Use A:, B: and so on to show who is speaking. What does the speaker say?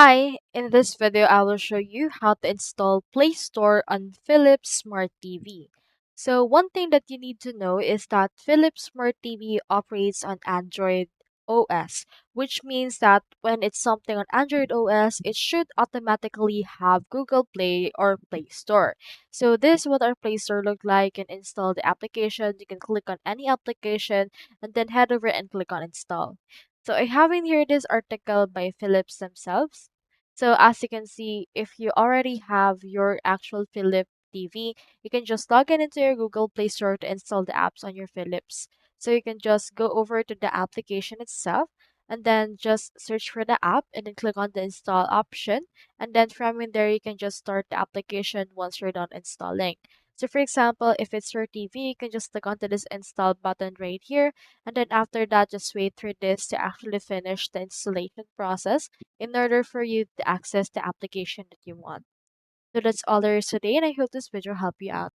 A: Hi, in this video I will show you how to install Play Store on Philips Smart TV. So one thing that you need to know is that Philips Smart TV operates on Android OS, which means that when it's something on Android OS, it should automatically have Google Play or Play Store. So this is what our Play Store look like. You can install the application, you can click on any application and then head over and click on install. So I have in here this article by Philips themselves. So as you can see, if you already have your actual Philips TV, you can just log in into your Google Play Store to install the apps on your Philips. So you can just go over to the application itself and then just search for the app and then click on the install option. And then from in there, you can just start the application once you're done installing. So for example, if it's your TV, you can just click onto this install button right here, and then after that, just wait for this to actually finish the installation process in order for you to access the application that you want. So that's all there is today, and I hope this video helped you out.